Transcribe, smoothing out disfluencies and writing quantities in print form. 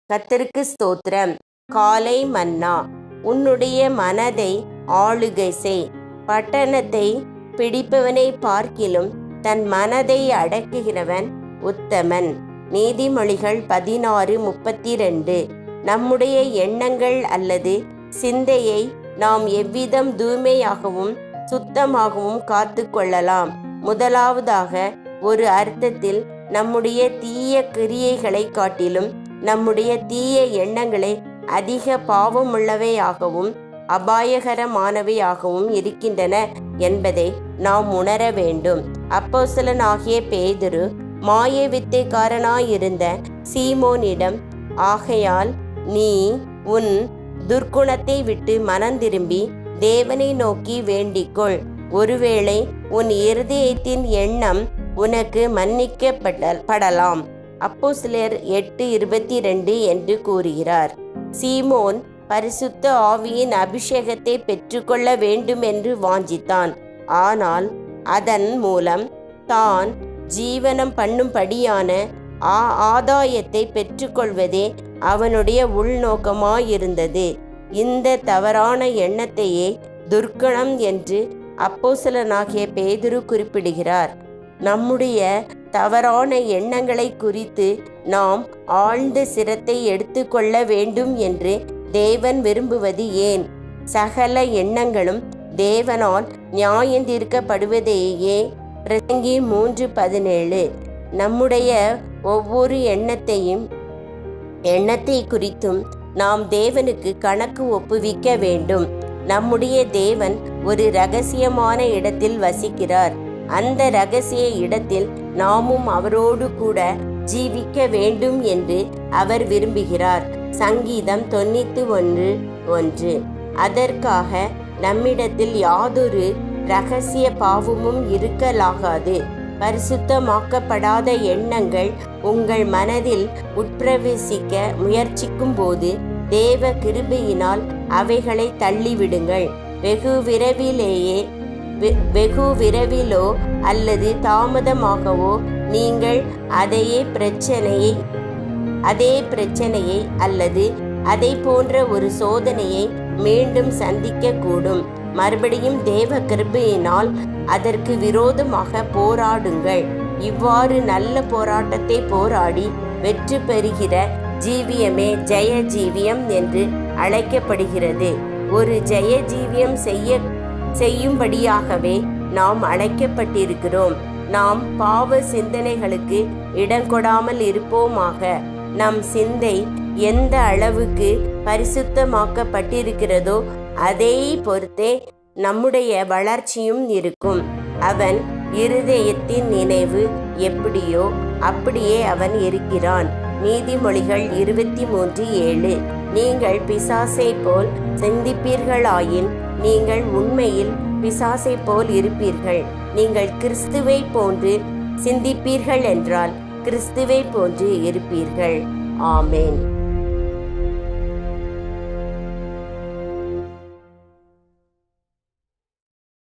கர்த்தருக்கு ஸ்தோத்திரம். காலை மன்னா. உன்னுடைய மனதை ஆளுகை செய். பட்டணத்தை பிடிப்பவனை பார்க்கிலும் தன் மனதை அடக்குகிறவன் உத்தமன். நீதிமொழிகள் 16:32. நம்முடைய எண்ணங்கள் அல்லது சிந்தையை நாம் எவ்விதம் தூய்மையாகவும் சுத்தமாகவும் காத்து கொள்ளலாம்? முதலாவதாக, ஒரு அர்த்தத்தில் நம்முடைய தீய கிரியைகளை காட்டிலும் நம்முடைய தீய எண்ணங்களே அதிக பாவமுள்ளவையாகவும் அபாயகரமானவையாகவும் இருக்கின்றன என்பதை நாம் உணர வேண்டும். அப்போஸ்தலனாகிய பேதுரு மாய வித்தைக்காரனாயிருந்த சீமோனிடம், ஆகையால் நீ உன் துர்க்குணத்தை விட்டு மனந்திரும்பி தேவனை நோக்கி வேண்டிக்கொள், ஒருவேளை உன் இருதயத்தின் எண்ணம் உனக்கு மன்னிக்கப்படலாம். அப்போஸ்தலர் 8:22 என்று கூறுகிறார். சீமோன் பரிசுத்த ஆவியின் அபிஷேகத்தை பெற்றுக்கொள்ள வேண்டும் என்று வாஞ்சித்தான். ஆனால் அதன் மூலம் தான் ஜீவனம் பண்ணும்படியான ஆதாயத்தை பெற்றுக்கொள்வதே அவனுடைய உள்நோக்கமாயிருந்தது. இந்த தவறான எண்ணத்தையே துர்க்குணம் என்று அப்போஸ்தலனாகிய பேதுரு குறிப்பிடுகிறார். நம்முடைய தவறான எண்ணங்களை குறித்து நாம் ஆழ்ந்த சிரத்தை எடுத்துக்கொள்ள வேண்டும் என்று தேவன் விரும்புவது ஏன்? சகல எண்ணங்களும் தேவனால் நியாயந்தீர்க்கப்படுவதையே. பிரசங்கி 3:17. நம்முடைய ஒவ்வொரு எண்ணத்தை குறித்தும் நாம் தேவனுக்கு கணக்கு ஒப்புவிக்க வேண்டும். நம்முடைய தேவன் ஒரு இரகசியமான இடத்தில் வசிக்கிறார். அந்த இரகசிய இடத்தில் நாமும் அவரோடு கூட ஜீவிக்க வேண்டும் என்று அவர் விரும்புகிறார். சங்கீதம் 91:1. அதற்காக நம்மிடத்தில் யாதொரு இரகசிய பாவமும் இருக்கலாகாது. பரிசுத்தமாக்கப்படாத எண்ணங்கள் உங்கள் மனதில் உட்பிரவேசிக்க முயற்சிக்கும் போது தேவ கிருபையினால் அவைகளை தள்ளிவிடுங்கள். வெகு விரைவிலோ அல்லது தாமதமாகவோ நீங்கள் அதே பிரச்சனையை அல்லது அதை போன்ற ஒரு சோதனையை மீண்டும் சந்திக்கக்கூடும். மறுபடியும் தேவ கிருபையினால் அதற்கு விரோதமாக போராடுங்கள். இவ்வாறு நல்ல போராட்டத்தை போராடி வெற்றி பெறுகிற ஜீவியமே ஜெய ஜீவியம் என்று அழைக்கப்படுகிறது. ஒரு ஜெய ஜீவியம் செய்யும்படியாகவே நாம் அழைக்கப்பட்டிருக்கிறோம். நாம் பாவ சிந்தனைகளுக்கு இடங்கொடாமல் இருப்போமாக. நம் சிந்தை எந்த அளவுக்கு பரிசுத்தமாக்கப்பட்டிருக்கிறதோ அதை பொறுத்தே நம்முடைய வளர்ச்சியும் இருக்கும். அவன் இருதயத்தின் நினைவு எப்படியோ அப்படியே அவன் இருக்கிறான். நீதிமொழிகள் 23:7. நீங்கள் பிசாசை போல் சிந்திப்பீர்களாயின் நீங்கள் உண்மையில் பிசாசை போல் இருப்பீர்கள். நீங்கள் கிறிஸ்துவை போன்று சிந்திப்பீர்கள் என்றால் கிறிஸ்துவை போன்று இருப்பீர்கள். ஆமென்.